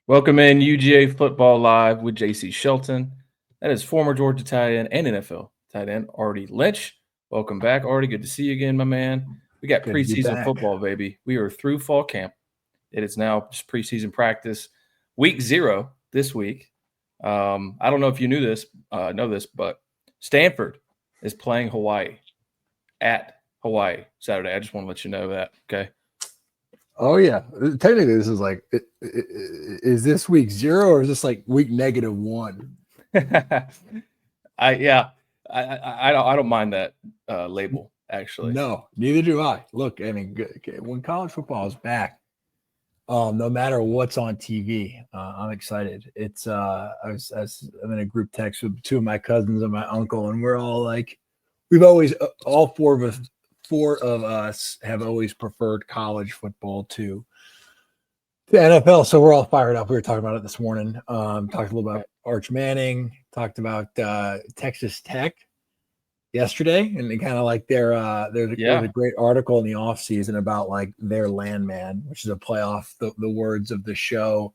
Welcome in UGA Football Live with JC Shelton. That is former Georgia tight end and NFL tight end Artie Lynch. Welcome back, Artie. Good to see you again, my man. We got Good to be preseason back. football, baby. We are through fall camp. It is now just preseason practice. Week 0 this week. I don't know if you know this, but Stanford is playing Hawaii at Hawaii Saturday. I just want to let you know that, okay? Oh yeah, technically this is like, is this week 0 or is this like week -1? I don't mind that label actually. No, neither do I. Look, I mean, when college football is back, no matter what's on TV, I'm excited. It's I'm in a group text with 2 of my cousins and my uncle, and we're all like, we've always all 4 of us have always preferred college football to the NFL, so we're all fired up. We were talking about it this morning. Talked a little about Arch Manning. Talked about Texas Tech yesterday, and kind of like there's a great article in the offseason about like their landman, which is a play off the words of the show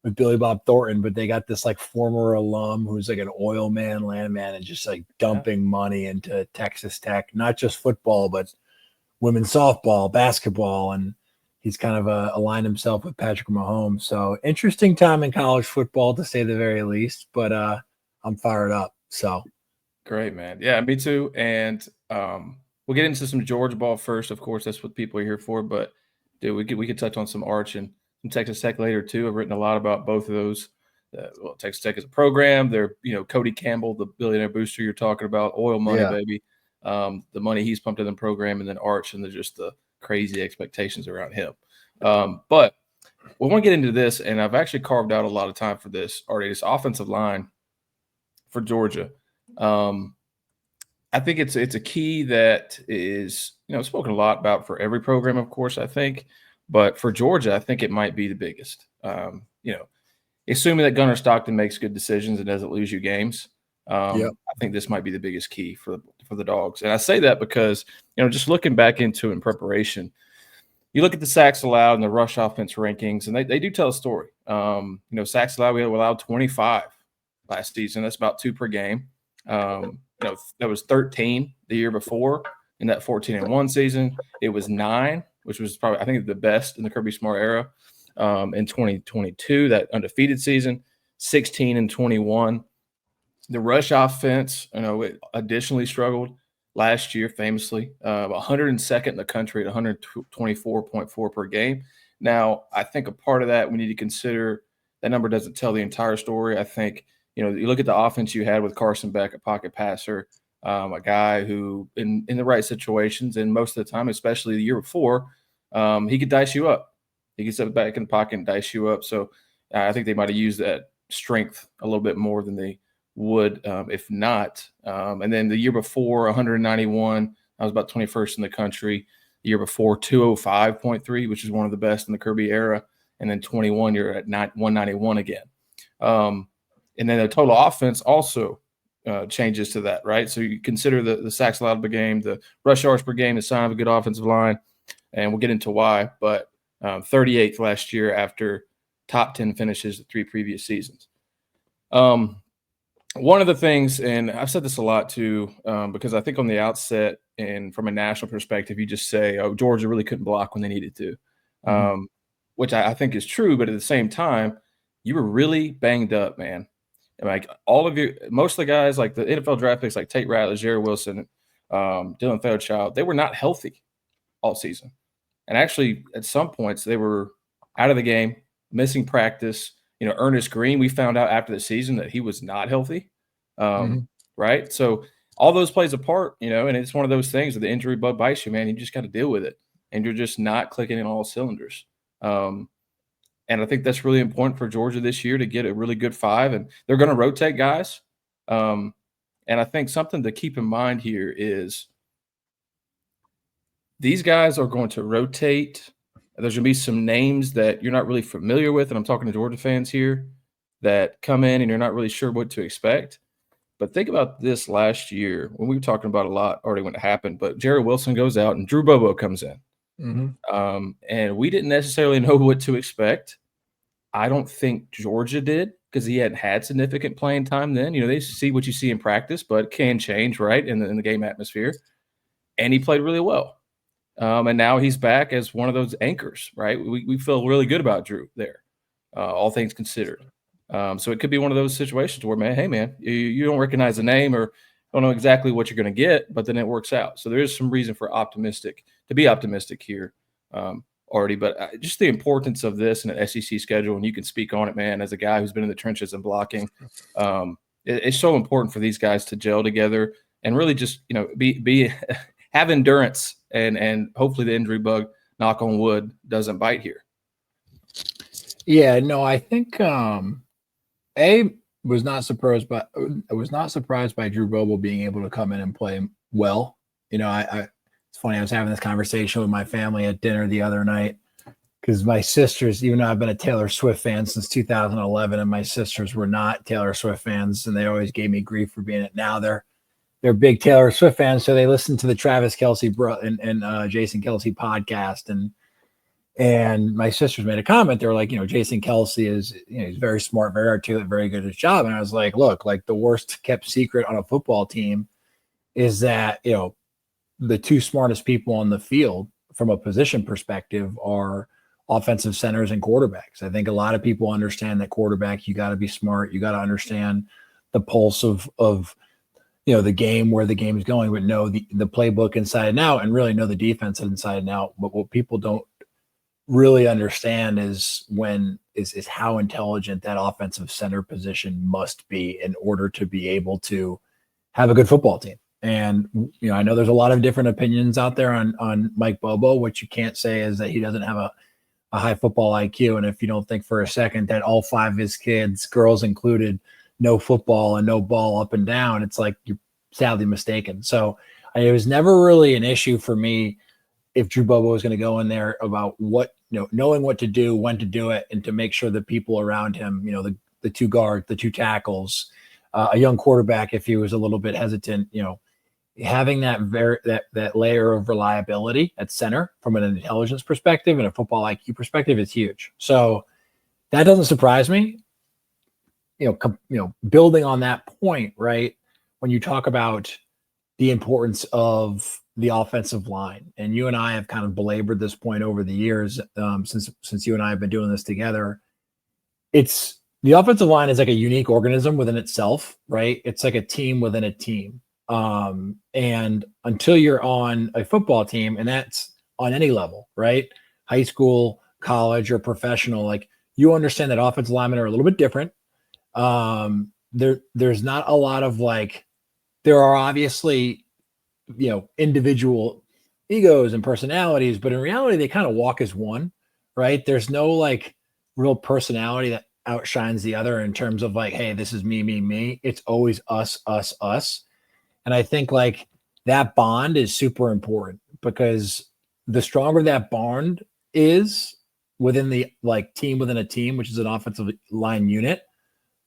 with Billy Bob Thornton. But they got this like former alum who's like an oil man, landman, and just like dumping money into Texas Tech, not just football, but women's softball, basketball, and he's kind of aligned himself with Patrick Mahomes. So interesting time in college football, to say the very least. But I'm fired up. So great, man. Yeah, me too. And we'll get into some Georgia ball first. Of course, that's what people are here for. But dude, we could touch on some Arch and some Texas Tech later too. I've written a lot about both of those. Texas Tech is a program. They're Cody Campbell, the billionaire booster you're talking about, oil money, baby. The money he's pumped in the program, and then Arch and just the crazy expectations around him. But we want to get into this, and I've actually carved out a lot of time for this already. This offensive line for Georgia. I think it's a key that is spoken a lot about for every program, of course, I think. But for Georgia, I think it might be the biggest. Assuming that Gunnar Stockton makes good decisions and doesn't lose you games. I think this might be the biggest key for the Dogs. And I say that because, just looking back into it in preparation, you look at the sacks allowed and the rush offense rankings, and they do tell a story. Sacks allowed, we allowed 25 last season. That's about 2 per game. That was 13 the year before in that 14-1 season. It was 9, which was probably, I think, the best in the Kirby Smart era. In 2022, that undefeated season, 16-21. The rush offense, it additionally struggled last year famously, 102nd in the country at 124.4 per game. Now, I think a part of that we need to consider that number doesn't tell the entire story. I think, you look at the offense you had with Carson Beck, a pocket passer, a guy who in the right situations and most of the time, especially the year before, he could dice you up. He can step back in the pocket and dice you up. So I think they might have used that strength a little bit more than they would if not. And then the year before, 191, I was about 21st in the country. The year before, 205.3, which is one of the best in the Kirby era. And then 21, you're at 191 again. And then the total offense also changes to that, right? So you consider the sacks allowed per game, the rush yards per game, the sign of a good offensive line, and we'll get into why. But 38th last year after top 10 finishes the 3 previous seasons. One of the things, and I've said this a lot too, because I think on the outset and from a national perspective, you just say, oh, Georgia really couldn't block when they needed to, which I think is true. But at the same time, you were really banged up, man. And like most of the guys, like the NFL draft picks, like Tate Ratliff, Jared Wilson, Dylan Fairchild, they were not healthy all season. And actually, at some points, they were out of the game, missing practice. Ernest Green, we found out after the season that he was not healthy, right? So all those plays a part, and it's one of those things that the injury bug bites you, man. You just got to deal with it, and you're just not clicking in all cylinders. And I think that's really important for Georgia this year to get a really good 5, and they're going to rotate guys. And I think something to keep in mind here is these guys are going to rotate. There's going to be some names that you're not really familiar with, and I'm talking to Georgia fans here, that come in and you're not really sure what to expect. But think about this last year when we were talking about a lot already when it happened, but Jared Wilson goes out and Drew Bobo comes in. And we didn't necessarily know what to expect. I don't think Georgia did because he hadn't had significant playing time then. You know, they see what you see in practice, but it can change, right, in the game atmosphere. And he played really well. And now he's back as one of those anchors, right? We feel really good about Drew there, all things considered. So it could be one of those situations where, man, hey, man, you don't recognize the name or don't know exactly what you're going to get, but then it works out. So there is some reason for to be optimistic here already. But just the importance of this in an SEC schedule, and you can speak on it, man, as a guy who's been in the trenches and blocking. It's so important for these guys to gel together and really just, you know, be have endurance and hopefully the injury bug, knock on wood, doesn't bite here. Yeah, no, I think I was not surprised by Drew Bobo being able to come in and play well. You know, it's funny, I was having this conversation with my family at dinner the other night because my sisters, even though I've been a Taylor Swift fan since 2011, and my sisters were not Taylor Swift fans, and they always gave me grief for being it. Now they're big Taylor Swift fans, so they listen to the Travis Kelce and Jason Kelce podcast, and my sisters made a comment. They were like, you know, Jason Kelce is, you know, he's very smart, very articulate, very good at his job. And I was like, look, like the worst kept secret on a football team is that, you know, the two smartest people on the field from a position perspective are offensive centers and quarterbacks. I think a lot of people understand that quarterback, you got to be smart. You got to understand the pulse of, you know, the game, where the game is going, but know the playbook inside and out, and really know the defense inside and out. But what people don't really understand is how intelligent that offensive center position must be in order to be able to have a good football team. And, you know, I know there's a lot of different opinions out there on Mike Bobo. What you can't say is that he doesn't have a high football IQ. And if you don't think for a second that all five of his kids, girls included, know football and know ball up and down, it's like you're sadly mistaken. So it was never really an issue for me if Drew Bobo was going to go in there about what, you know, knowing what to do, when to do it, and to make sure the people around him, you know, the two guards, the two tackles, a young quarterback, if he was a little bit hesitant, you know, having that layer of reliability at center from an intelligence perspective and a football IQ perspective is huge. So that doesn't surprise me. You know, building on that point, right? When you talk about the importance of the offensive line, and you and I have kind of belabored this point over the years, since you and I have been doing this together. It's the offensive line is like a unique organism within itself, right? It's like a team within a team. And until you're on a football team, and that's on any level, right? High school, college, or professional, like you understand that offensive linemen are a little bit different. There's not a lot of like, there are obviously, you know, individual egos and personalities, but in reality, they kind of walk as one, right? There's no like real personality that outshines the other in terms of like, hey, this is me, me, me. It's always us, us, us. And I think like that bond is super important, because the stronger that bond is within the like team within a team, which is an offensive line unit,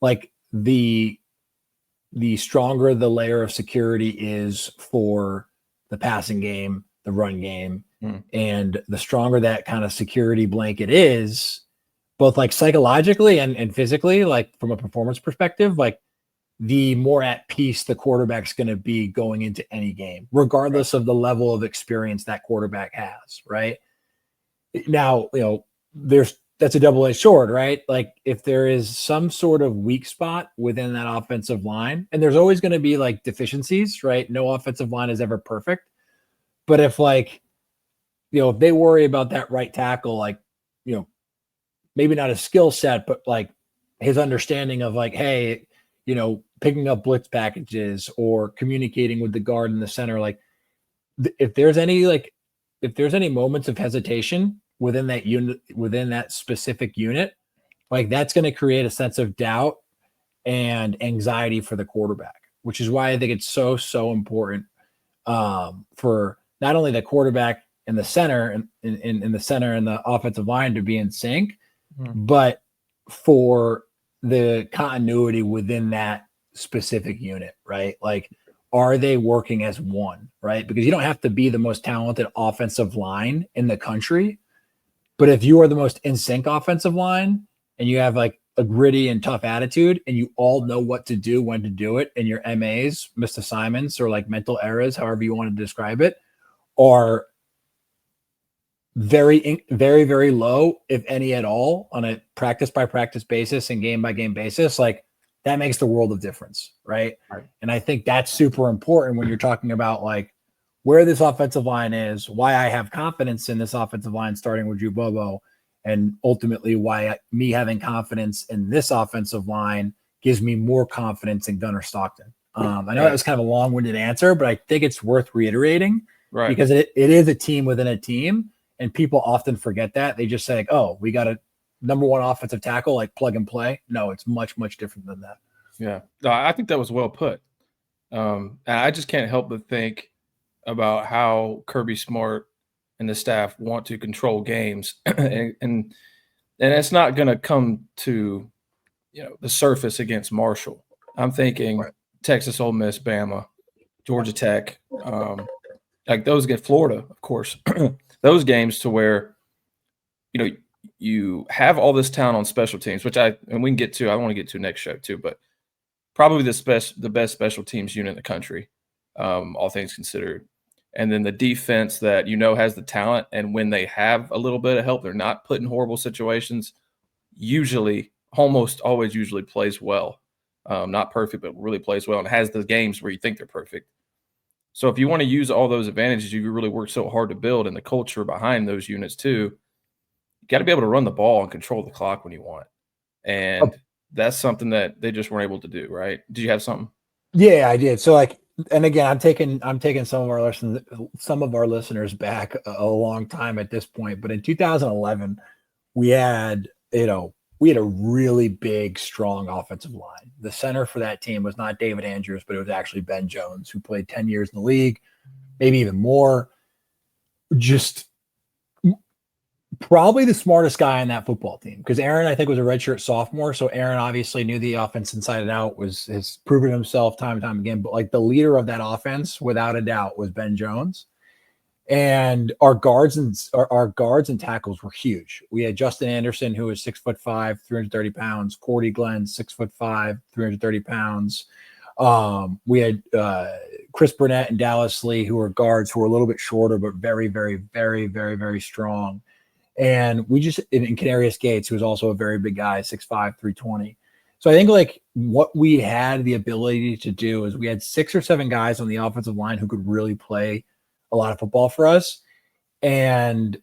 like the stronger the layer of security is for the passing game, the run game, and the stronger that kind of security blanket is, both like psychologically and physically, like from a performance perspective, like the more at peace the quarterback's going to be going into any game, regardless of the level of experience that quarterback has, right? Now, you know, that's a double-edged sword, right? Like if there is some sort of weak spot within that offensive line, and there's always going to be like deficiencies, right? No offensive line is ever perfect. But if like, you know, if they worry about that right tackle, like, you know, maybe not a skill set, but like his understanding of like, hey, you know, picking up blitz packages or communicating with the guard in the center, like if there's any moments of hesitation within that unit, within that specific unit, like that's going to create a sense of doubt and anxiety for the quarterback, which is why I think it's so important for not only the quarterback and the center and in the center and the offensive line to be in sync, but for the continuity within that specific unit, right? Like, are they working as one, right? Because you don't have to be the most talented offensive line in the country, but if you are the most in sync offensive line, and you have like a gritty and tough attitude, and you all know what to do, when to do it, and your MAs, Mr. Simons, or like mental errors, however you want to describe it, are very, very, very low, if any at all, on a practice by practice basis and game by game basis. Like that makes the world of difference, right? And I think that's super important when you're talking about like where this offensive line is, why I have confidence in this offensive line starting with Drew Bobo, and ultimately why me having confidence in this offensive line gives me more confidence in Gunnar Stockton. I know that was kind of a long-winded answer, but I think it's worth reiterating because it is a team within a team, and people often forget that. They just say, like, oh, we got a number one offensive tackle, like plug and play. No, it's much, much different than that. Yeah. I think that was well put. And I just can't help but think about how Kirby Smart and the staff want to control games. and it's not going to come to, the surface against Marshall. I'm thinking Texas, Ole Miss, Bama, Georgia Tech, like those get Florida, of course, those games to where, you have all this talent on special teams, which and we can get to, I want to get to next show too, but probably the best special teams unit in the country, all things considered. And then the defense that has the talent, and when they have a little bit of help, they're not put in horrible situations, almost always plays well. Not perfect, but really plays well, and has the games where you think they're perfect. So if you want to use all those advantages you really work so hard to build, and the culture behind those units too, you got to be able to run the ball and control the clock when you want. And that's something that they just weren't able to do, right? Did you have something? Yeah, I did. So and again, I'm taking some of our listeners back a long time at this point. But in 2011, we had a really big, strong offensive line. The center for that team was not David Andrews, but it was actually Ben Jones, who played 10 years in the league, maybe even more. Just probably the smartest guy on that football team, because Aaron, I think, was a redshirt sophomore. So Aaron obviously knew the offense inside and out, has proven himself time and time again. But like the leader of that offense, without a doubt, was Ben Jones. And our guards and tackles were huge. We had Justin Anderson, who was 6'5", 330 pounds. Cordy Glenn, 6'5", 330 pounds. We had Chris Burnett and Dallas Lee, who were guards who were a little bit shorter, but very, very, very, very, very strong. And we just, in Canarius Gates, who was also a very big guy, 6'5", 320. So I think like what we had the ability to do is we had 6 or 7 guys on the offensive line who could really play a lot of football for us. And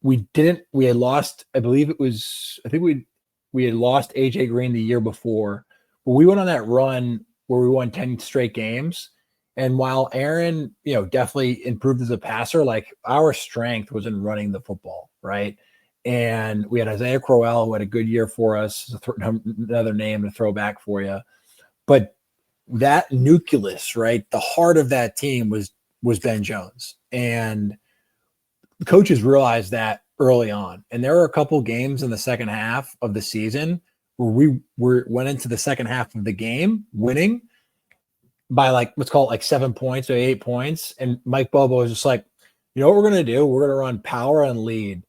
we had lost, I think we had lost AJ Green the year before, but we went on that run where we won 10 straight games. And while Aaron, definitely improved as a passer, like our strength was in running the football, right? And we had Isaiah Crowell, who had a good year for us, another name to throw back for you. But that nucleus, right, the heart of that team was Ben Jones. And the coaches realized that early on. And there were a couple games in the second half of the season where we went into the second half of the game winning by like, let's call it like 7 points or 8 points. And Mike Bobo was just like, you know what we're going to do? We're going to run power and lead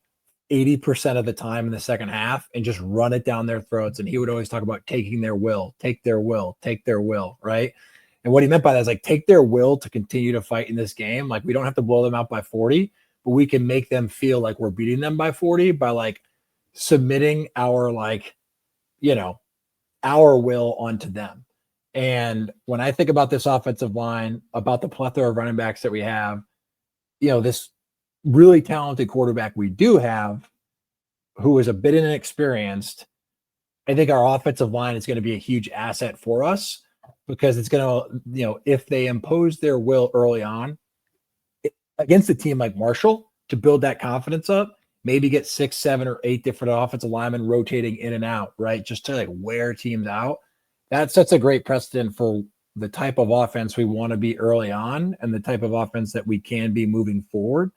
80% of the time in the second half and just run it down their throats. And he would always talk about taking their will, take their will, take their will, right? And what he meant by that is like, take their will to continue to fight in this game. Like, we don't have to blow them out by 40, but we can make them feel like we're beating them by 40 by like submitting our our will onto them. And when I think about this offensive line, about the plethora of running backs that we have, this really talented quarterback we do have, who is a bit inexperienced, I think our offensive line is going to be a huge asset for us, because it's going to, if they impose their will early on against a team like Marshall, to build that confidence up, maybe get 6, 7, or 8 different offensive linemen rotating in and out, right? Just to like wear teams out. That sets a great precedent for the type of offense we want to be early on and the type of offense that we can be moving forward.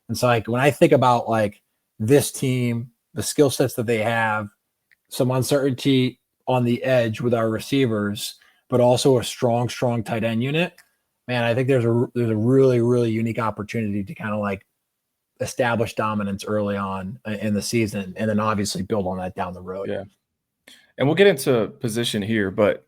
And so like when I think about like this team, the skill sets that they have, some uncertainty on the edge with our receivers, but also a strong tight end unit, man, I think there's a really, really unique opportunity to kind of like establish dominance early on in the season, and then obviously build on that down the road. Yeah. And we'll get into position here, but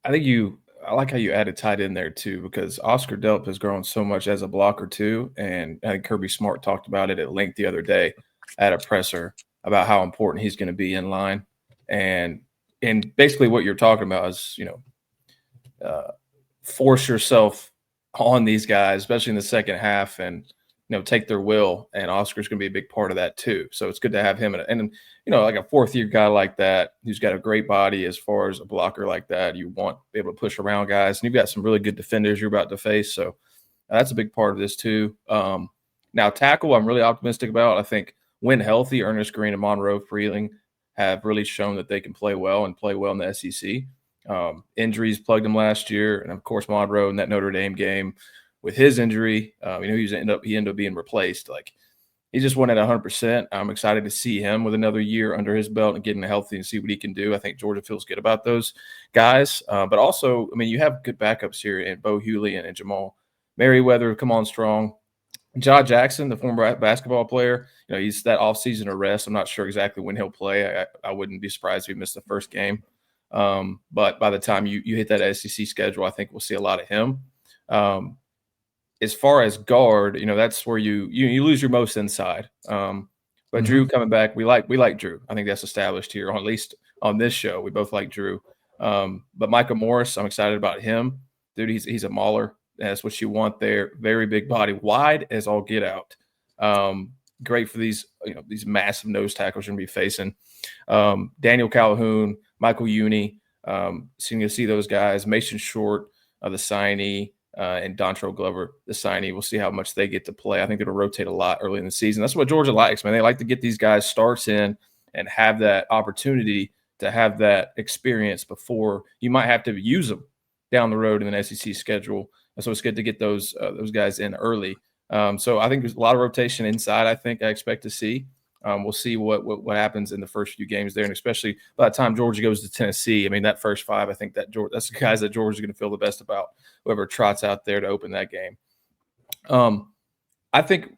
I like how you added tight end there too, because Oscar Delp has grown so much as a blocker too. And I think Kirby Smart talked about it at length the other day at a presser about how important he's going to be in line. And basically what you're talking about is, force yourself on these guys, especially in the second half, and take their will. And Oscar's going to be a big part of that too. So it's good to have him and like a fourth-year guy like that who's got a great body as far as a blocker like that. You want to be able to push around guys, and you've got some really good defenders you're about to face. So that's a big part of this too. Now tackle, I'm really optimistic about. I think when healthy, Ernest Green and Monroe Freeling have really shown that they can play well in the SEC. Injuries plagued him last year, and of course Monroe in that Notre Dame game with his injury, he ended up being replaced. Like, he just went at 100%. I'm excited to see him with another year under his belt and getting healthy and see what he can do. I think Georgia feels good about those guys. But also, you have good backups here in Bo Hughley and Jamal Merriweather come on strong. Ja Jackson, the former basketball player, he's that offseason arrest. I'm not sure exactly when he'll play. I wouldn't be surprised if he missed the first game. But by the time you hit that SEC schedule, I think we'll see a lot of him. As far as guard, that's where you lose your most inside. But Drew coming back, we like Drew. I think that's established here, or at least on this show. We both like Drew. But Micah Morris, I'm excited about him. Dude, he's a mauler. That's what you want there. Very big body, wide as all get out. Great for these massive nose tackles you're going to be facing. Daniel Calhoun, Michael Uni. So you're going to see those guys. Mason Short, the signee. And Dontrell Glover, the signee. We'll see how much they get to play. I think it'll rotate a lot early in the season. That's what Georgia likes, man. They like to get these guys starts in and have that opportunity to have that experience before you might have to use them down the road in an SEC schedule. And so it's good to get those guys in early. So I think there's a lot of rotation inside. I expect to see. We'll see what happens in the first few games there, and especially by the time Georgia goes to Tennessee. that first five, I think that's the guys that Georgia's going to feel the best about, whoever trots out there to open that game. I think,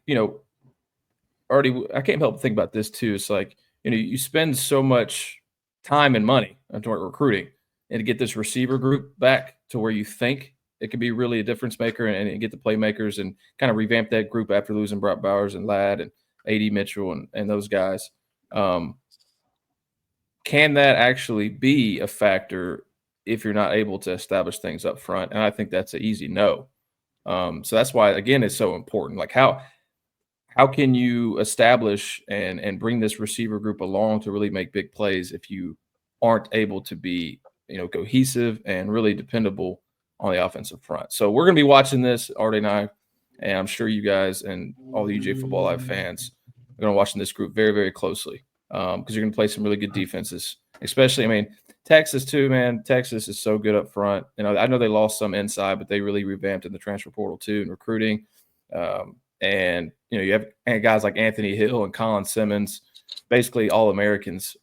already I can't help but think about this too. It's like, you spend so much time and money on recruiting, and to get this receiver group back to where you think it could be really a difference maker and get the playmakers and kind of revamp that group after losing Brock Bowers and Ladd and A.D. Mitchell and those guys. Can that actually be a factor if you're not able to establish things up front? And I think that's an easy no. So that's why, again, it's so important. Like, how can you establish and bring this receiver group along to really make big plays if you aren't able to be, cohesive and really dependable on the offensive front? So we're going to be watching this, Artie and I, and I'm sure you guys and all the UGA Football Live fans are going to watch this group very, very closely, because you're going to play some really good defenses, especially, Texas too, man. Texas is so good up front. I know they lost some inside, but they really revamped in the transfer portal too and recruiting. And you have guys like Anthony Hill and Colin Simmons, basically all Americans,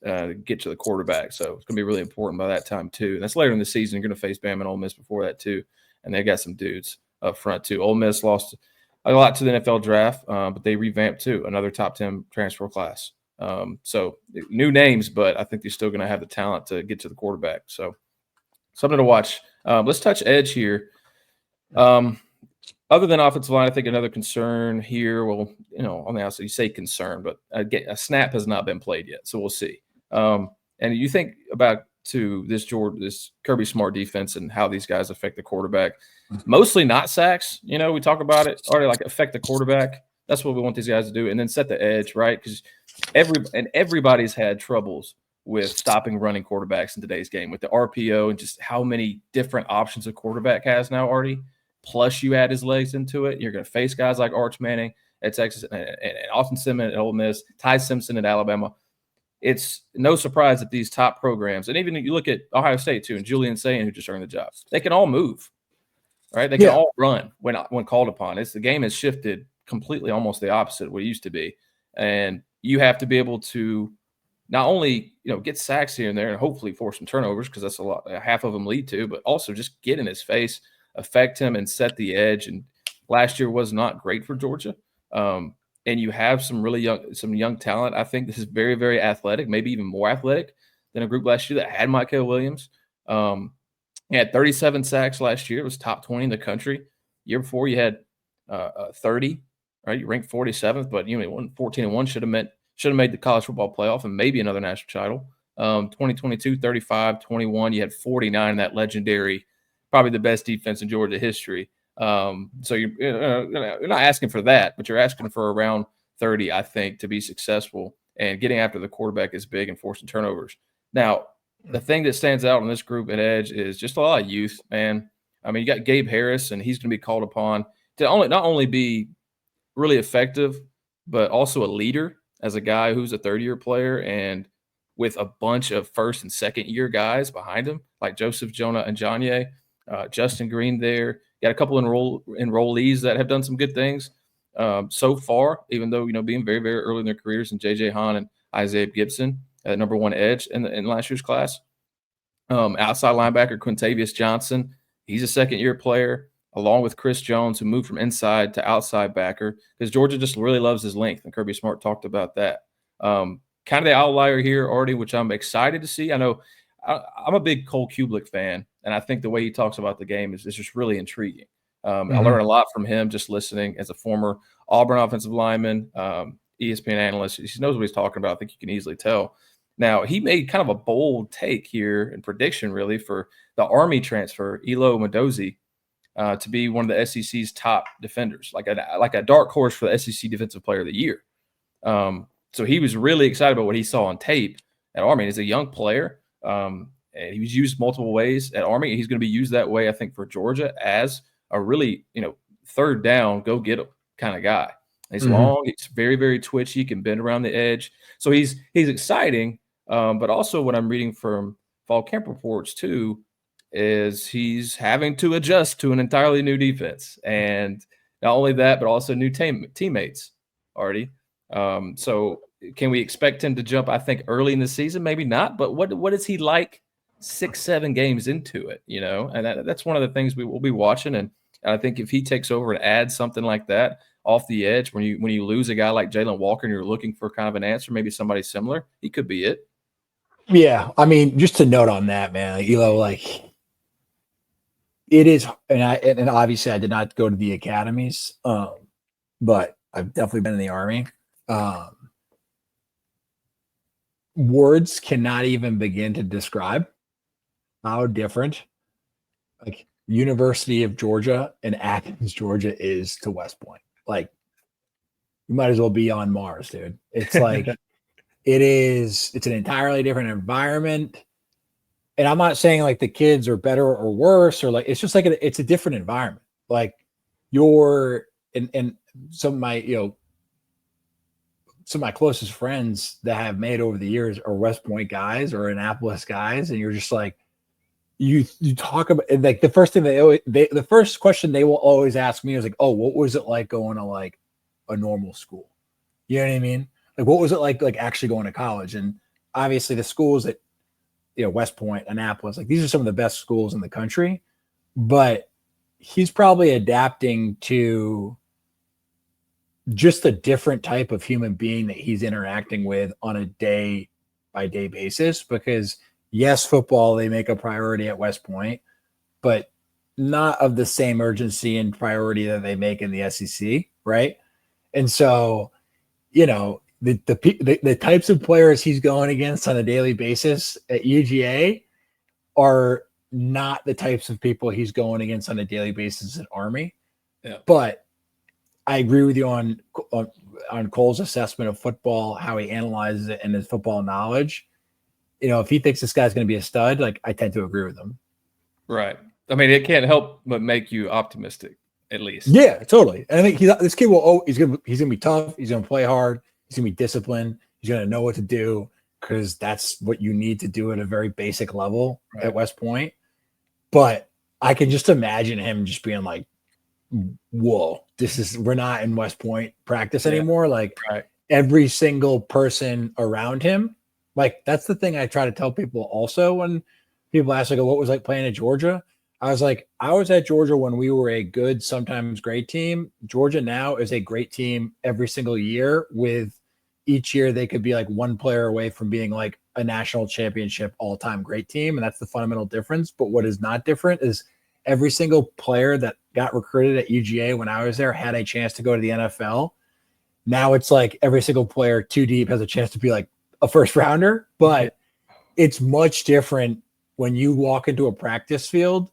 get to the quarterback. So it's going to be really important by that time too. And that's later in the season. You're going to face Bama and Ole Miss before that too, and they got some dudes up front too. Ole Miss lost a lot to the NFL draft, but they revamped too, another top 10 transfer class. So new names, but I think they're still going to have the talent to get to the quarterback. So something to watch. Let's touch edge here. Other than offensive line, I think another concern here, on the outside, you say concern, but a snap has not been played yet, so we'll see. And you think about this Kirby Smart defense and how these guys affect the quarterback. Mostly not sacks. We talk about it already, like affect the quarterback. That's what we want these guys to do, and then set the edge, right? Because everybody's had troubles with stopping running quarterbacks in today's game with the RPO and just how many different options a quarterback has now, Artie. Plus, you add his legs into it. You're going to face guys like Arch Manning at Texas and Austin Simmons at Ole Miss, Ty Simpson at Alabama. It's no surprise that these top programs, and even you look at Ohio State too, and Julian Sayin, who just earned the job, they can all move, right? They can all run when called upon. The game has shifted completely, almost the opposite of what it used to be, and you have to be able to not only get sacks here and there and hopefully force some turnovers, because that's a lot, half of them lead to, but also just get in his face, affect him, and set the edge. And last year was not great for Georgia. and you have some young talent, I think this is very, very athletic, maybe even more athletic than a group last year that had Michael Williams. He had 37 sacks last year. It was top 20 in the country. Year before, you had 30. Right, you ranked 47th, but you won 14-1. Should have made the college football playoff and maybe another national title. 2022, 35, 21. You had 49 in that legendary, probably the best defense in Georgia history. So you're not asking for that, but you're asking for around 30, I think, to be successful. And getting after the quarterback is big and forcing turnovers. Now, the thing that stands out in this group at edge is just a lot of youth, man. I mean, you got Gabe Harris, and he's going to be called upon to not only be really effective, but also a leader as a guy who's a third-year player and with a bunch of first and second-year guys behind him, like Joseph Jonah and Janye, Justin Green there. Got a couple enrollees that have done some good things so far, even though, being very, very early in their careers, and J.J. Hahn and Isaiah Gibson at number one edge in last year's class. Outside linebacker Quintavious Johnson, he's a second-year player, along with Chris Jones, who moved from inside to outside backer, because Georgia just really loves his length, and Kirby Smart talked about that. Kind of the outlier here already, which I'm excited to see. I know I'm a big Cole Kublik fan, and I think the way he talks about the game is just really intriguing. I learned a lot from him just listening as a former Auburn offensive lineman, ESPN analyst. He knows what he's talking about. I think you can easily tell. Now, he made kind of a bold take here and prediction, really, for the Army transfer, Elo Mendozi, to be one of the SEC's top defenders, like a dark horse for the SEC Defensive Player of the Year. So he was really excited about what he saw on tape at Army. He's a young player. And he was used multiple ways at Army. He's going to be used that way, I think, for Georgia as a really, third down, go get him kind of guy. He's long. He's very, very twitchy. He can bend around the edge. So he's exciting. But also what I'm reading from fall camp reports too is he's having to adjust to an entirely new defense. And not only that, but also new teammates already. So can we expect him to jump, I think, early in the season? Maybe not. But what is he like 6-7 games into it, And that's one of the things we will be watching. And I think if he takes over and adds something like that off the edge, when you lose a guy like Jalen Walker and you're looking for kind of an answer, maybe somebody similar, he could be it. Yeah, I mean, just to note on that, man, it is, and obviously I did not go to the academies, but I've definitely been in the Army. Words cannot even begin to describe how different, University of Georgia and Athens, Georgia is to West Point. You might as well be on Mars, dude. It's it's an entirely different environment. And I'm not saying the kids are better or worse, or it's just it's a different environment. And some of my, some of my closest friends that have made over the years are West Point guys or Annapolis guys. And you're just you talk about the first thing the first question they will always ask me is oh, what was it like going to a normal school? You know what I mean? What was it like actually going to college? And obviously the schools at, West Point, Annapolis, these are some of the best schools in the country, but he's probably adapting to just a different type of human being that he's interacting with on a day by day basis, because yes, football, they make a priority at West Point, but not of the same urgency and priority that they make in the SEC. Right. And so, the types of players he's going against on a daily basis at UGA are not the types of people he's going against on a daily basis at Army. Yeah. But I agree with you on Cole's assessment of football, how he analyzes it, and his football knowledge. If he thinks this guy's going to be a stud, I tend to agree with him. Right. I mean, it can't help but make you optimistic, at least. Yeah, totally. And I think this kid he's going to be tough. He's going to play hard. He's going to be disciplined. He's going to know what to do, because that's what you need to do at a very basic level at West Point. But I can just imagine him just being whoa, we're not in West Point practice anymore. Every single person around him, that's the thing I try to tell people also when people ask, what was playing at Georgia? I was like, I was at Georgia when we were a good, sometimes great team. Georgia now is a great team every single year. With each year, they could be like one player away from being like a national championship all-time great team, and that's the fundamental difference. But what is not different is every single player that got recruited at UGA when I was there had a chance to go to the NFL. Now it's like every single player too deep has a chance to be like a first rounder, but it's much different when you walk into a practice field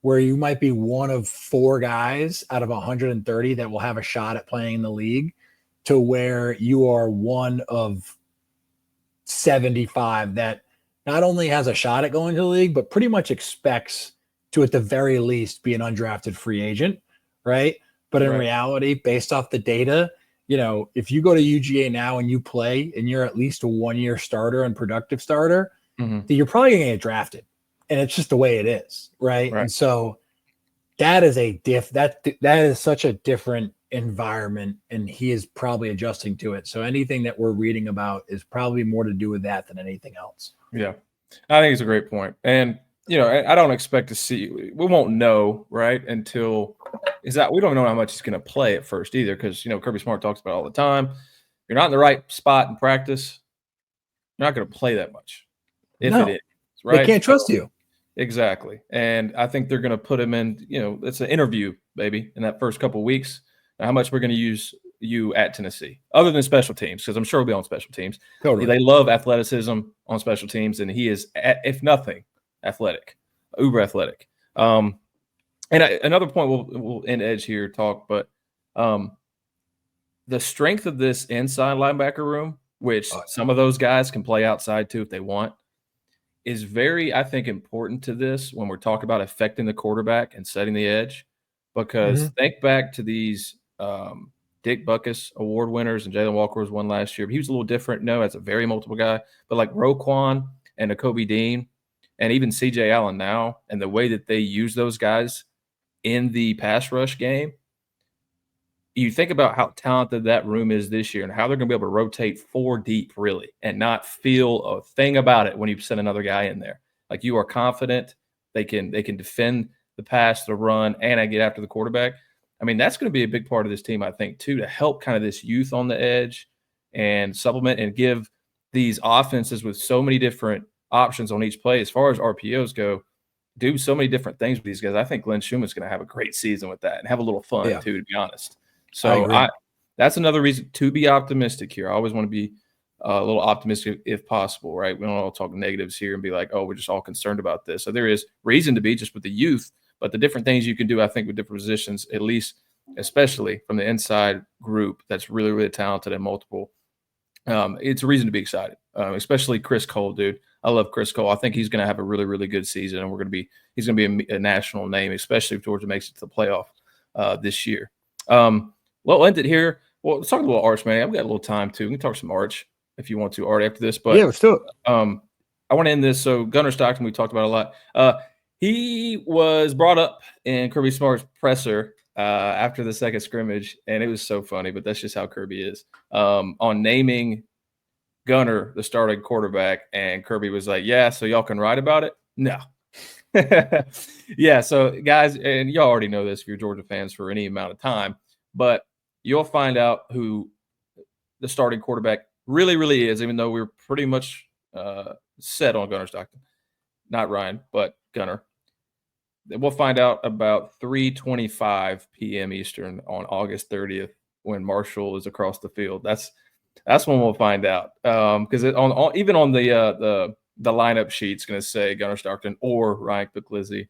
where you might be one of 4 guys out of 130 that will have a shot at playing in the league, to where you are one of 75 that not only has a shot at going to the league, but pretty much expects to, at the very least, be an undrafted free agent, right? But in reality, based off the data, if you go to UGA now and you play and you're at least a 1-year starter and productive starter, then you're probably going to get drafted. And it's just the way it is, right? And so that is that is such a different environment, and he is probably adjusting to it. So anything that we're reading about is probably more to do with that than anything else. Yeah, I think it's a great point. And I don't expect to see. We won't know until we don't know how much he's going to play at first either, because Kirby Smart talks about it all the time. You're not in the right spot in practice, you're not going to play that much. If it is, right? They can't trust you. Exactly. And I think they're going to put him in, it's an interview, baby, in that first couple of weeks. How much we're going to use you at Tennessee, other than special teams, because I'm sure he'll be on special teams. Totally. They love athleticism on special teams, and he is, if nothing, athletic, uber athletic. And another point, we'll end edge here talk, but the strength of this inside linebacker room, which some of those guys can play outside too if they want, is very, I think, important to this when we're talking about affecting the quarterback and setting the edge. Because think back to these Dick Butkus award winners, and Jalen Walker was one last year. But he was a little different, as a very multiple guy. But like Roquan and Nakobe Dean and even C.J. Allen now, and the way that they use those guys in the pass rush game, you think about how talented that room is this year and how they're going to be able to rotate 4 deep, really, and not feel a thing about it when you send another guy in there. Like, you are confident they can defend the pass, the run, and I get after the quarterback. I mean, that's going to be a big part of this team, I think, too, to help kind of this youth on the edge and supplement and give these offenses with so many different options on each play, as far as RPOs go, do so many different things with these guys. I think Glenn Schumann's going to have a great season with that and have a little fun, too, to be honest. So that's another reason to be optimistic here. I always want to be a little optimistic if possible, right? We don't all talk negatives here and be like, oh, we're just all concerned about this. So there is reason to be, just with the youth, but the different things you can do, I think, with different positions, at least, especially from the inside group that's really, really talented and multiple. It's a reason to be excited, especially Chris Cole, dude. I love Chris Cole. I think he's going to have a really, really good season, and he's going to be a national name, especially if Georgia makes it to the playoff this year. We'll end it here. Well, let's talk a little Arch, man. I've got a little time too. We can talk some Arch if you want to, Art, after this. But yeah, let's do it. I want to end this. So Gunnar Stockton, we talked about a lot. He was brought up in Kirby Smart's presser after the second scrimmage, and it was so funny. But that's just how Kirby is on naming Gunnar the starting quarterback. And Kirby was like, "Yeah, so y'all can write about it." No. Yeah. So guys, and y'all already know this if you're Georgia fans for any amount of time, but you'll find out who the starting quarterback really, really is, even though we're pretty much set on Gunnar Stockton. Not Ryan, but Gunnar. We'll find out about 3:25 p.m. Eastern on August 30th when Marshall is across the field. That's when we'll find out. Because even on the lineup sheet's going to say Gunnar Stockton or Ryan Puglisi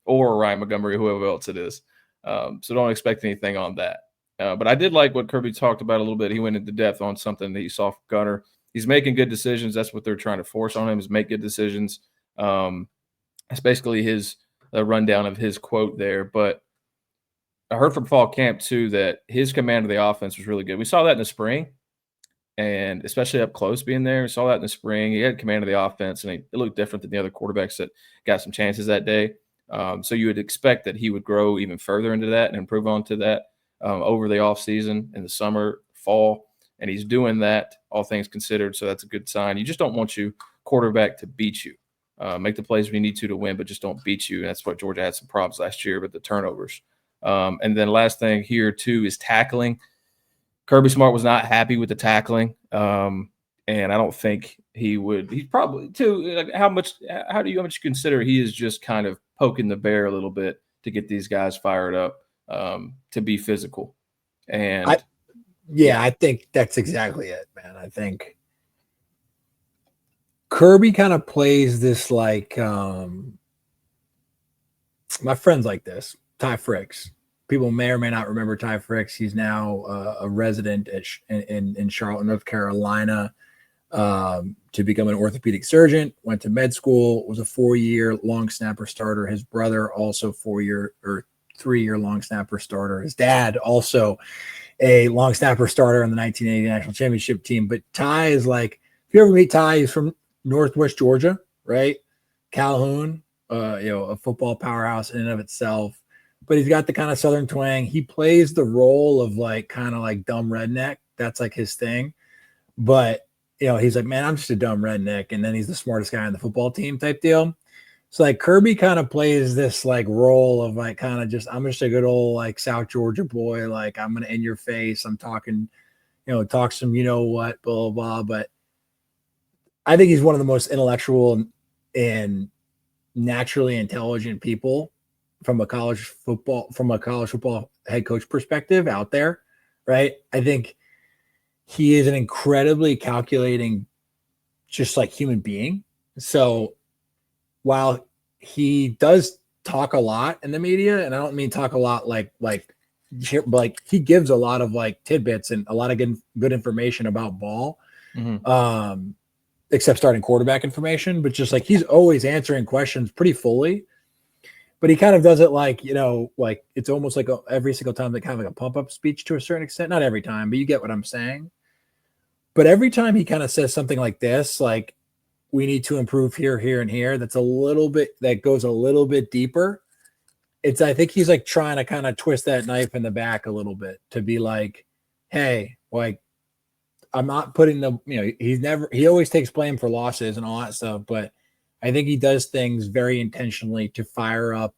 or Ryan Montgomery, whoever else it is. So don't expect anything on that. But I did like what Kirby talked about a little bit. He went into depth on something that he saw from Gunnar. He's making good decisions. That's what they're trying to force on him, is make good decisions. That's basically his rundown of his quote there. But I heard from fall camp, too, that his command of the offense was really good. We saw that in the spring, and especially up close being there. We saw that in the spring. He had command of the offense, and it looked different than the other quarterbacks that got some chances that day. So you would expect that he would grow even further into that and improve onto that over the offseason, in the summer, fall. And he's doing that, all things considered, so that's a good sign. You just don't want your quarterback to beat you. Make the plays when you need to win, but just don't beat you. And that's what Georgia had some problems last year with the turnovers. And then last thing here, too, is tackling. Kirby Smart was not happy with the tackling. And I don't think he would. He's probably, too, like how much you consider he is just kind of poking the bear a little bit to get these guys fired up, to be physical. And I think that's exactly it, man. I think Kirby kind of plays this like my friends like this, Ty Fricks. People may or may not remember Ty Fricks. He's now a resident in Charlotte, North Carolina, to become an orthopedic surgeon. Went to med school, was a 4-year long snapper starter. His brother also 4-year or 3-year long snapper starter. His dad also a long snapper starter on the 1980 national championship team. But Ty is like, if you ever meet Ty, he's from Northwest Georgia, right? Calhoun, a football powerhouse in and of itself. But he's got the kind of Southern twang. He plays the role of like kind of like dumb redneck. That's like his thing. But, he's like, man, I'm just a dumb redneck. And then he's the smartest guy on the football team type deal. So like Kirby kind of plays this like role of like kind of just, I'm just a good old like South Georgia boy. Like I'm going to in your face. I'm talking, talk some, blah, blah, blah. But I think he's one of the most intellectual and naturally intelligent people from a college football head coach perspective out there. Right. I think he is an incredibly calculating, just like human being. So while he does talk a lot in the media, and I don't mean talk a lot like he gives a lot of like tidbits and a lot of good information about ball, except starting quarterback information, but just like he's always answering questions pretty fully. But he kind of does it like, like it's almost like every single time, like kind of like a pump-up speech to a certain extent. Not every time, but you get what I'm saying. But every time he kind of says something like this, like we need to improve here, here, and here, that goes a little bit deeper. I think he's like trying to kind of twist that knife in the back a little bit to be like, hey, like I'm not putting he always takes blame for losses and all that stuff, but I think he does things very intentionally to fire up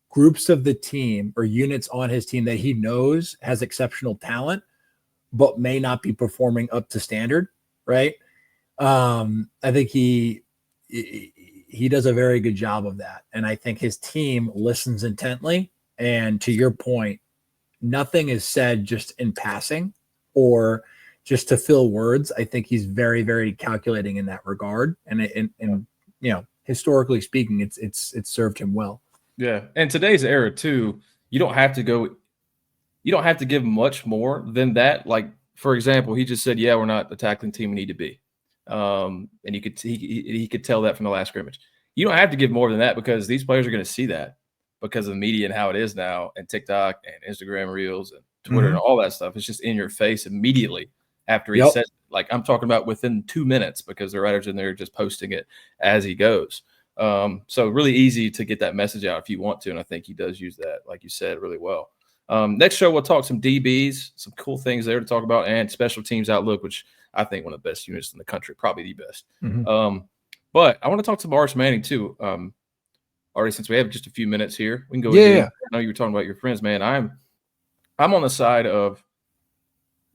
groups of the team or units on his team that he knows has exceptional talent, but may not be performing up to standard. Right. I think he does a very good job of that. And I think his team listens intently. And to your point, nothing is said just in passing or just to fill words. I think he's very, very calculating in that regard. And historically speaking, it's served him well. Yeah. And today's era too, you don't have to give much more than that. Like, for example, he just said, yeah, we're not the tackling team we need to be. And he could tell that from the last scrimmage. You don't have to give more than that because these players are going to see that because of the media and how it is now, and TikTok and Instagram Reels and Twitter and all that stuff. It's just in your face immediately after he says, like I'm talking about within 2 minutes, because the writers in there are just posting it as he goes. So really easy to get that message out if you want to, and I think he does use that, like you said, really well. Next show, we'll talk some DBs, some cool things there to talk about, and special teams outlook, which I think one of the best units in the country, probably the best. But I want to talk to Arch Manning too. Already, since we have just a few minutes here, we can go. Yeah. I know you were talking about your friends, man. I'm on the side of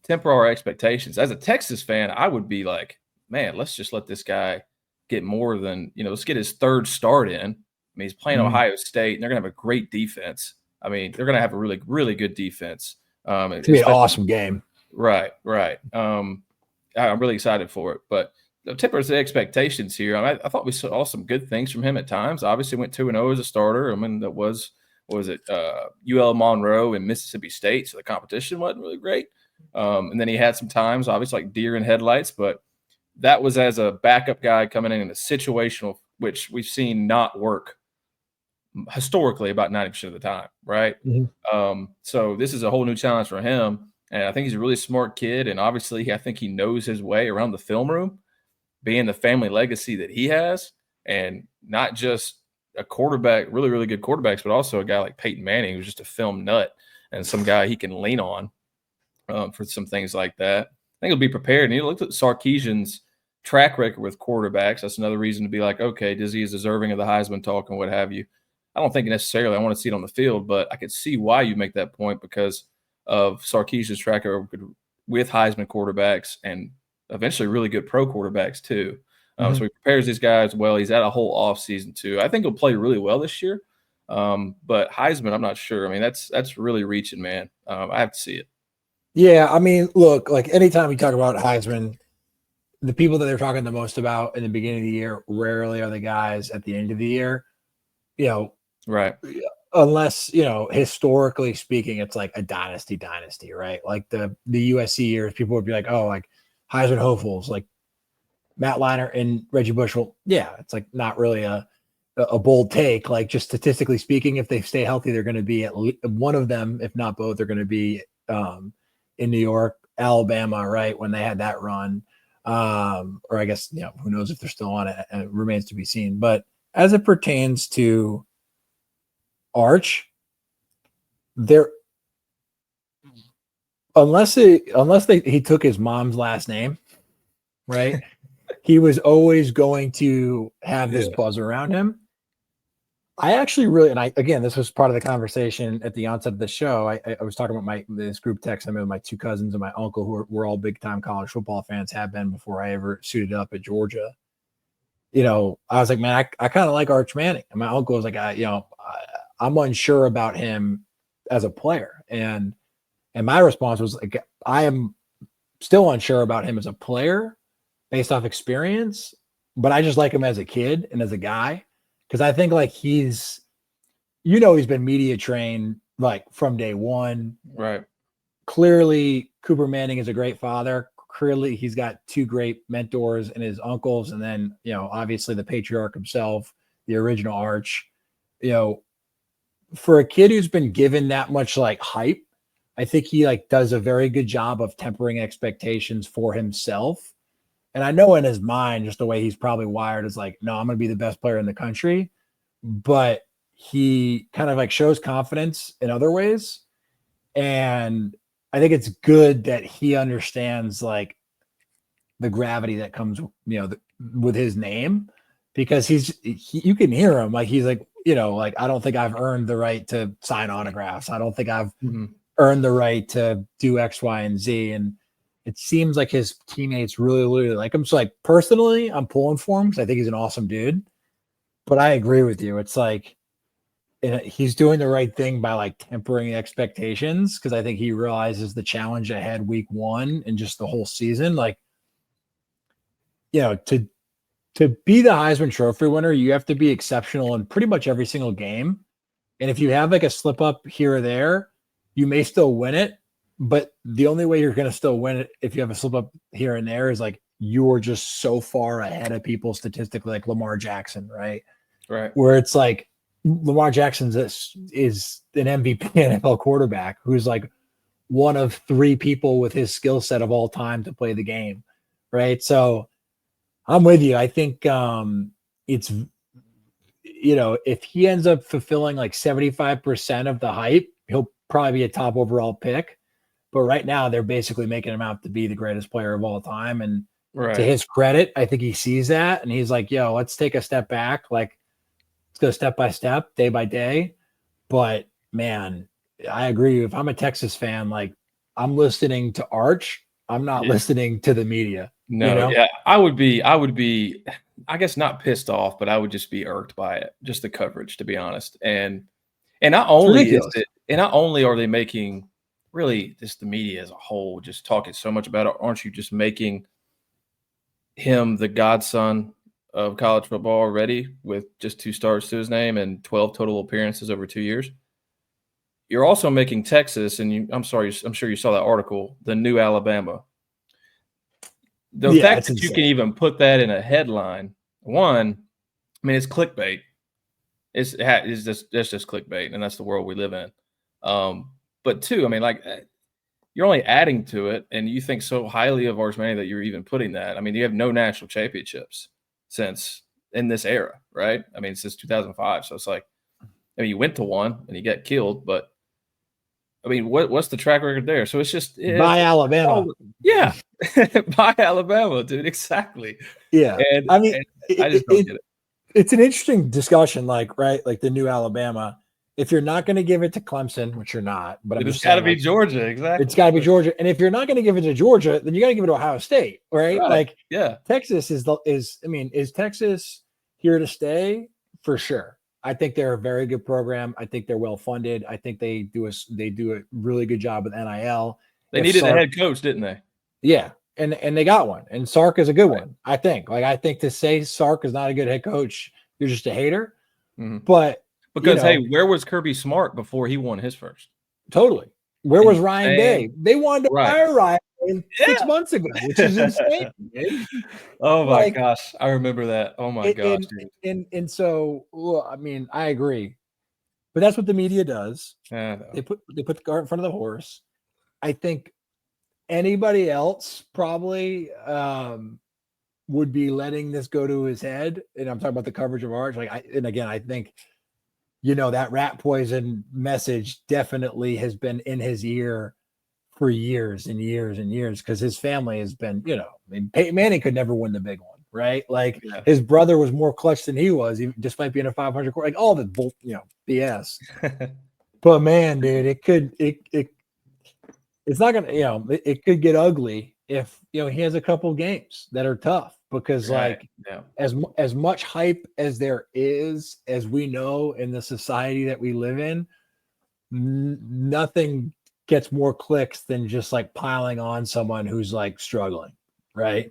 temper our expectations. As a Texas fan, I would be like, man, let's just let this guy get more than, let's get his third start in. I mean, he's playing Ohio State, and they're going to have a great defense. I mean, they're going to have a really, really good defense. It's going to be an awesome game. Right. I'm really excited for it. But temper the expectations here. I thought we saw some good things from him at times. Obviously, went 2-0 as a starter. I mean, that was UL Monroe and Mississippi State, so the competition wasn't really great. And then he had some times, obviously, like deer in headlights, but that was as a backup guy coming in a situational, which we've seen not work historically about 90% of the time, right? So this is a whole new challenge for him, and I think he's a really smart kid, and obviously I think he knows his way around the film room, being the family legacy that he has, and not just a quarterback, really, really good quarterbacks, but also a guy like Peyton Manning, who's just a film nut and some guy he can lean on for some things like that. I think he'll be prepared. And he looked at Sarkisian's track record with quarterbacks. That's another reason to be like, okay, does he is deserving of the Heisman talk and what have you. I don't think necessarily I want to see it on the field, but I could see why you make that point because of Sarkisian's track record with Heisman quarterbacks and eventually really good pro quarterbacks too. So he prepares these guys well. He's at a whole offseason too. I think he'll play really well this year. But Heisman, I'm not sure. I mean, that's really reaching, man. I have to see it. Yeah, I mean, look, like anytime we talk about Heisman, the people that they're talking the most about in the beginning of the year rarely are the guys at the end of the year. You know, right? Unless, historically speaking, it's like a dynasty, right? Like the USC years, people would be like, oh, like Heisman hopefuls, like Matt Leinart and Reggie Bush. Well, yeah, it's like not really a bold take. Like just statistically speaking, if they stay healthy, they're going to be at least one of them, if not both, are going to be in New York, Alabama, right? When they had that run. Or I guess, who knows if they're still on it, and it remains to be seen. But as it pertains to Arch, there, unless he took his mom's last name, right? He was always going to have this buzz around him. I actually really, and again, this was part of the conversation at the onset of the show. I was talking about this group text I'm in with my two cousins and my uncle, who were all big time college football fans, have been before I ever suited up at Georgia. I was like, man, I kind of like Arch Manning. And my uncle was like, I'm unsure about him as a player. And my response was like, I am still unsure about him as a player based off experience, but I just like him as a kid and as a guy. Because I think like he's been media trained like from day one. Right. Clearly, Cooper Manning is a great father. Clearly, he's got two great mentors in his uncles. And then, obviously the patriarch himself, the original Arch. For a kid who's been given that much like hype, I think he like does a very good job of tempering expectations for himself. And I know in his mind, just the way he's probably wired is like, no, I'm going to be the best player in the country. But he kind of like shows confidence in other ways. And I think it's good that he understands like the gravity that comes, with his name, because you can hear him. Like, he's like, like, I don't think I've earned the right to sign autographs. I don't think I've earned the right to do X, Y, and Z. And it seems like his teammates really, really like him. So like personally, I'm pulling for him because I think he's an awesome dude. But I agree with you. It's like he's doing the right thing by like tempering expectations, because I think he realizes the challenge ahead week one and just the whole season. Like, to be the Heisman Trophy winner, you have to be exceptional in pretty much every single game. And if you have like a slip up here or there, you may still win it. But the only way you're going to still win it if you have a slip up here and there is like you're just so far ahead of people statistically, like Lamar Jackson, right? Right. Where it's like Lamar Jackson is an MVP NFL quarterback who's like one of three people with his skill set of all time to play the game, right? So I'm with you. I think it's, if he ends up fulfilling like 75% of the hype, he'll probably be a top overall pick. But right now, they're basically making him out to be the greatest player of all time. And to his credit, I think he sees that. And he's like, yo, let's take a step back. Like, let's go step by step, day by day. But, man, I agree. If I'm a Texas fan, like, I'm listening to Arch. I'm not listening to the media. No, yeah. I would be, I guess not pissed off, but I would just be irked by it. Just the coverage, to be honest. And not only are they making – really just the media as a whole just talking so much about it, aren't you just making him the godson of college football already with just 2 starts to his name and 12 total appearances over 2 years? You're also making Texas, and I'm sure you saw that article, the new Alabama. The fact that you can even put that in a headline, one, I mean, it's clickbait. It's just clickbait, and that's the world we live in. But two, I mean, like, you're only adding to it, and you think so highly of Arch Manning that you're even putting that. I mean, you have no national championships since in this era, right? I mean, since 2005. So it's like, I mean, you went to one and you got killed, but I mean, what's the track record there? So it's just by Alabama. Yeah, by Alabama, dude. Exactly. Yeah, And I mean, I just don't get it. It's an interesting discussion, like the new Alabama. If you're not going to give it to Clemson, which you're not, but I'm It's just got to saying, be like, Georgia, exactly. it's got to be Georgia. And if you're not going to give it to Georgia, then you got to give it to Ohio State, right? Like, yeah, Texas is Texas here to stay? For sure. I think they're a very good program. I think they're well funded. I think they do a really good job with NIL. They needed a head coach, didn't they? Yeah, and they got one. And Sark is a good one. I think. Like, I think to say Sark is not a good head coach, you're just a hater. Mm-hmm. But because hey, where was Kirby Smart before he won his first? Totally. Where was Ryan Day? They wanted to fire Ryan 6 months ago, which is insane. Oh my gosh, I remember that. Oh my gosh. And so, well, I mean, I agree, but that's what the media does. They put the cart in front of the horse. I think anybody else probably would be letting this go to his head. And I'm talking about the coverage of Arch. I think, that rat poison message definitely has been in his ear for years and years and years, because his family has been, Peyton Manning could never win the big one, right? Like, his brother was more clutch than he was, despite being a 500 quarter, like all the BS. But man, dude, it's not gonna, it could get ugly if he has a couple games that are tough, because as much hype as there is, as we know, in the society that we live in, nothing gets more clicks than just like piling on someone who's like struggling, right?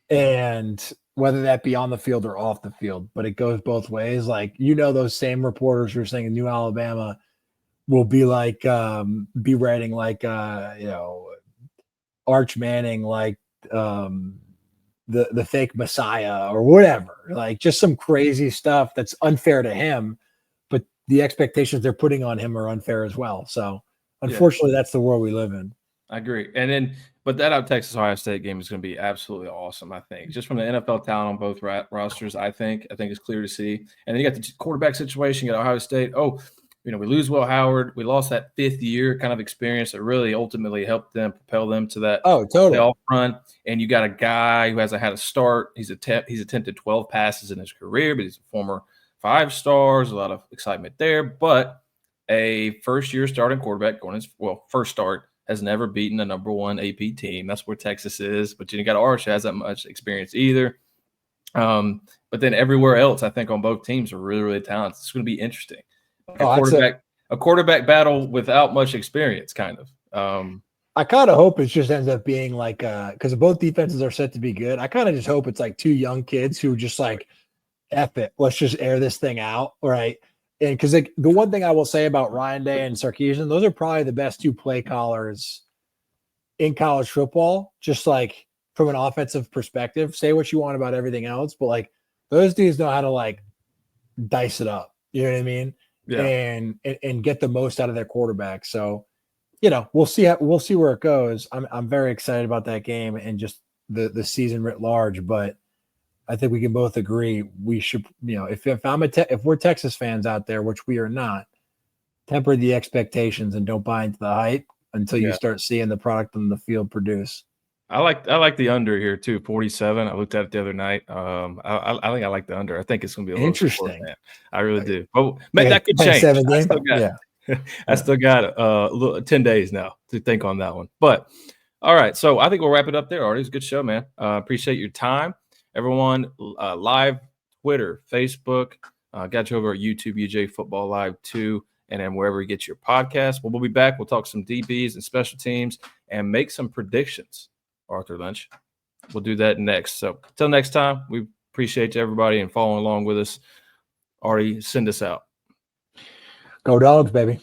And whether that be on the field or off the field, but it goes both ways. Like, those same reporters who are saying New Alabama will be like be writing like Arch Manning, like the fake Messiah or whatever, like just some crazy stuff that's unfair to him, but the expectations they're putting on him are unfair as well. So unfortunately, that's the world we live in. I agree. And then, but that Texas Ohio State game is going to be absolutely awesome. I think just from the NFL talent on both rosters, I think it's clear to see. And then you got the quarterback situation. You got Ohio State. We lose Will Howard. We lost that 5th year kind of experience that really ultimately helped them propel them to that playoff run. And you got a guy who hasn't had a start. He's attempted 12 passes in his career, but he's a former 5-star. There's a lot of excitement there. But a first-year starting quarterback first start, has never beaten a number 1 AP team. That's where Texas is. But you got Arch has that much experience either. But then everywhere else, I think on both teams are really, really talented. It's going to be interesting. A quarterback battle without much experience, kind of. I kind of hope it just ends up being like, because both defenses are set to be good. I kind of just hope it's like 2 young kids who just like, F it, let's just air this thing out, right? And because the one thing I will say about Ryan Day and Sarkisian, those are probably the best 2 play callers in college football, just like from an offensive perspective. Say what you want about everything else, but like those dudes know how to like dice it up. You know what I mean? Yeah. And get the most out of their quarterback. So, we'll see where it goes. I'm very excited about that game and just the season writ large. But I think we can both agree we should, if we're Texas fans out there, which we are not, temper the expectations and don't buy into the hype until you start seeing the product on the field produce. I like the under here too, 47. I looked at it the other night. I think I like the under. I think it's going to be a interesting. Sport, man. I really do. But that could change. I still got 10 days now to think on that one. But all right, so I think we'll wrap it up there. Artie, it's a good show, man. Appreciate your time, everyone. Live, Twitter, Facebook. Got you over at YouTube, UGA Football Live 2. And then wherever you get your podcast. We'll be back. We'll talk some DBs and special teams and make some predictions, Arthur Lynch. We'll do that next. So until next time, we appreciate everybody and following along with us. Artie, send us out. Go Dogs, baby.